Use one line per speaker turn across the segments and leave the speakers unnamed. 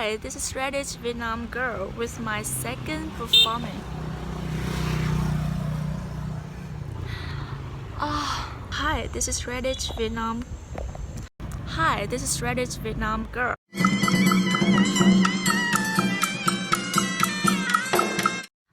Hi, this is Redditch Vietnam Girl with my second performance. Hi, this is Redditch Vietnam. Hi, this is Redditch Vietnam Girl.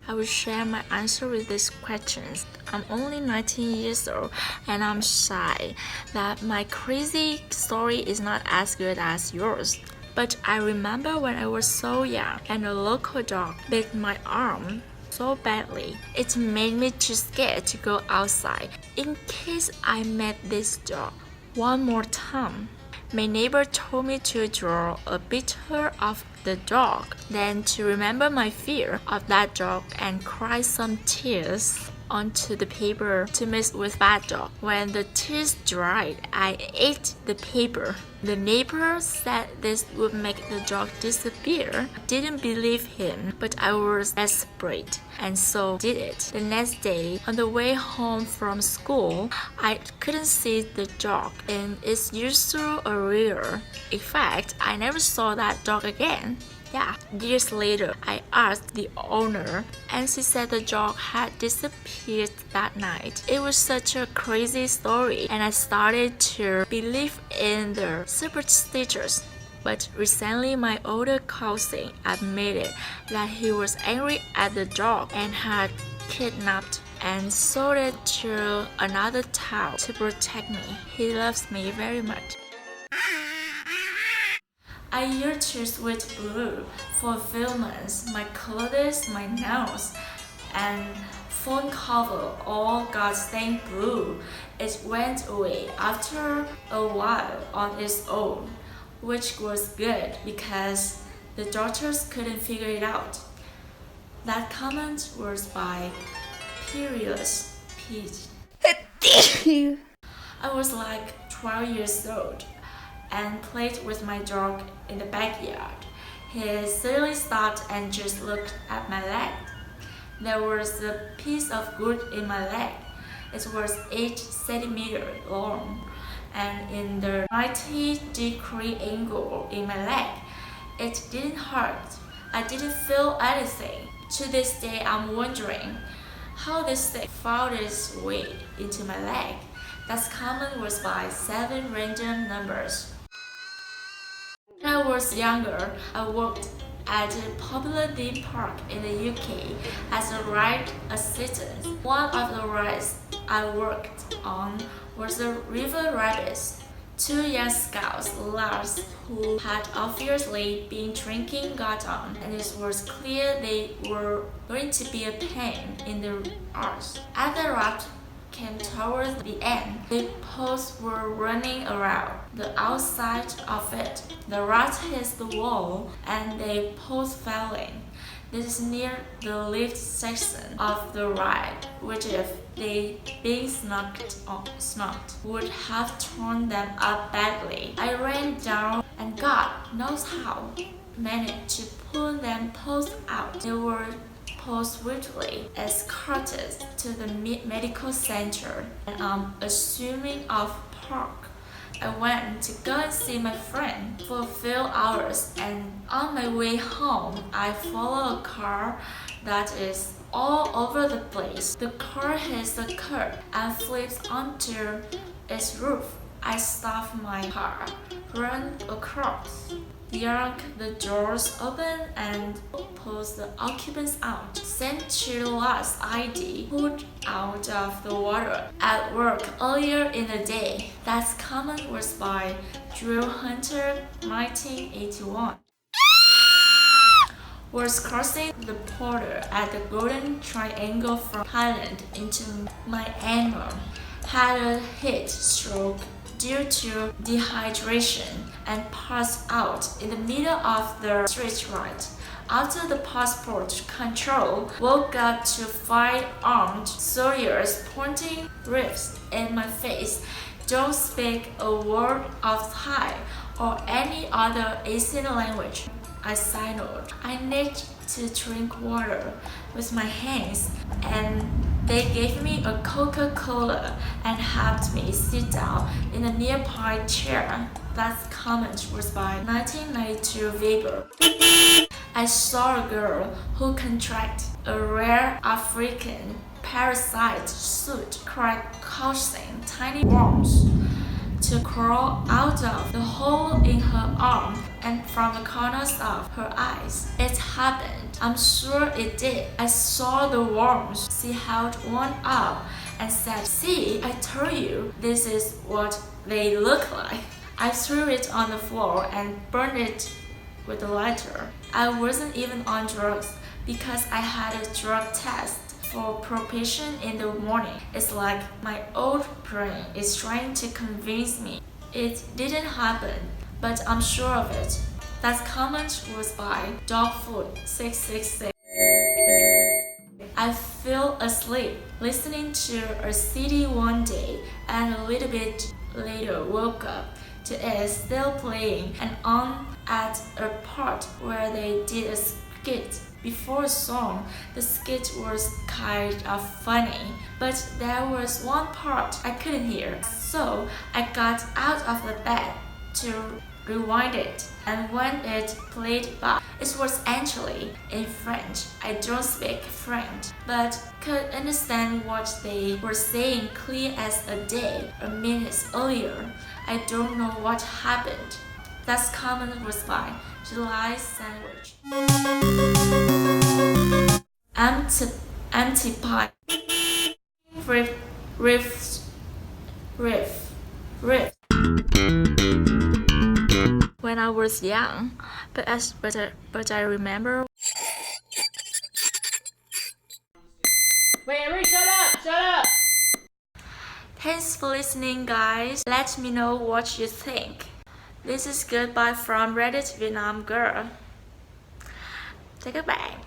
I will share my answer with these questions. I'm only 19 years old and I'm shy that my crazy story is not as good as yours. But I remember when I was so young and a local dog bit my arm so badly. It made me too scared to go outside in case I met this dog one more time. My neighbor told me to draw a picture of the dog, then to remember my fear of that dog and cry some tears onto the paper to mix with that dog. When the tears dried, I ate the paper. The neighbor said this would make the dog disappear. I didn't believe him, but I was desperate and so did it. The next day, on the way home from school, I couldn't see the dog in its usual area. In fact, I never saw that dog again. Years later, I asked the owner, and she said the dog had disappeared that night. It was such a crazy story, and I started to believe in the superstitions. But recently, my older cousin admitted that he was angry at the dog and had kidnapped and sold it to another town to protect me. He loves me very much. I used to switch blue for a few months. My clothes, my nails, and phone cover all got stained blue. It went away after a while on its own, which was good because the doctors couldn't figure it out. That comment was by Perius Pete. I was like 12 years old and played with my dog in the backyard. He suddenly stopped and just looked at my leg. There was a piece of wood in my leg. It was 8 centimeters long and in the 90-degree angle in my leg. It didn't hurt. I didn't feel anything. To this day, I'm wondering how this thing found its way into my leg. That comment was by 7 random numbers. When I was younger, I worked at a popular theme park in the UK as a ride assistant. One of the rides I worked on was the River Rapids. 2 young scouts, lads who had obviously been drinking, got on, and it was clear they were going to be a pain in the arse. As the raft came towards the end, the posts were running around the outside of it. The raft hit the wall and the posts fell in. This is near the lift section of the ride, which if they being snugged would have torn them up badly. I ran down and God knows how managed to pull them posts out. They were swiftly escorted to the medical center and assuming of park. I went to go and see my friend for a few hours, and on my way home I follow a car that is all over the place. The car hits the curb and flips onto its roof. I stop my car, run across, yank the doors open and pulls the occupants out. Sent to the last ID pulled out of the water at work earlier in the day. That comment was by Drew Hunter, 1981. Was crossing the border at the Golden Triangle from Thailand into Myanmar. Had a heat stroke due to dehydration and passed out in the middle of the street ride. After the passport control woke up to 5 armed soldiers pointing rifts in my face. Don't speak a word of Thai or any other Asian language. I signaled. I need to drink water with my hands and They gave me a Coca-Cola and helped me sit down in a nearby chair. That comment was by 1992 Weber. I saw a girl who contracted a rare African parasite suit, causing tiny worms to crawl out of the hole in her arm and from the corners of her eyes. It happened. I'm sure it did. I saw the worms. She held one up and said, "See, I told you, this is what they look like." I threw it on the floor and burned it with a lighter. I wasn't even on drugs because I had a drug test for probation in the morning. It's like my old brain is trying to convince me it didn't happen, but I'm sure of it. That comment was by Dogfood666. I fell asleep listening to a CD one day and a little bit later woke up to it still playing and on at a part where they did a skit. Before a song, the skit was kind of funny, but there was one part I couldn't hear. So I got out of the bed to rewind it, and when it played back, it was actually in French. I don't speak French, but could understand what they were saying clear as a day, a minute earlier. I don't know what happened. That comment was by July Sandwich. Empty pie. Riff. When I was young, but I remember.
Wait, Ari, shut up!
Thanks for listening, guys. Let me know what you think. This is Goodbye from Reddit Vietnam Girl. Take it back.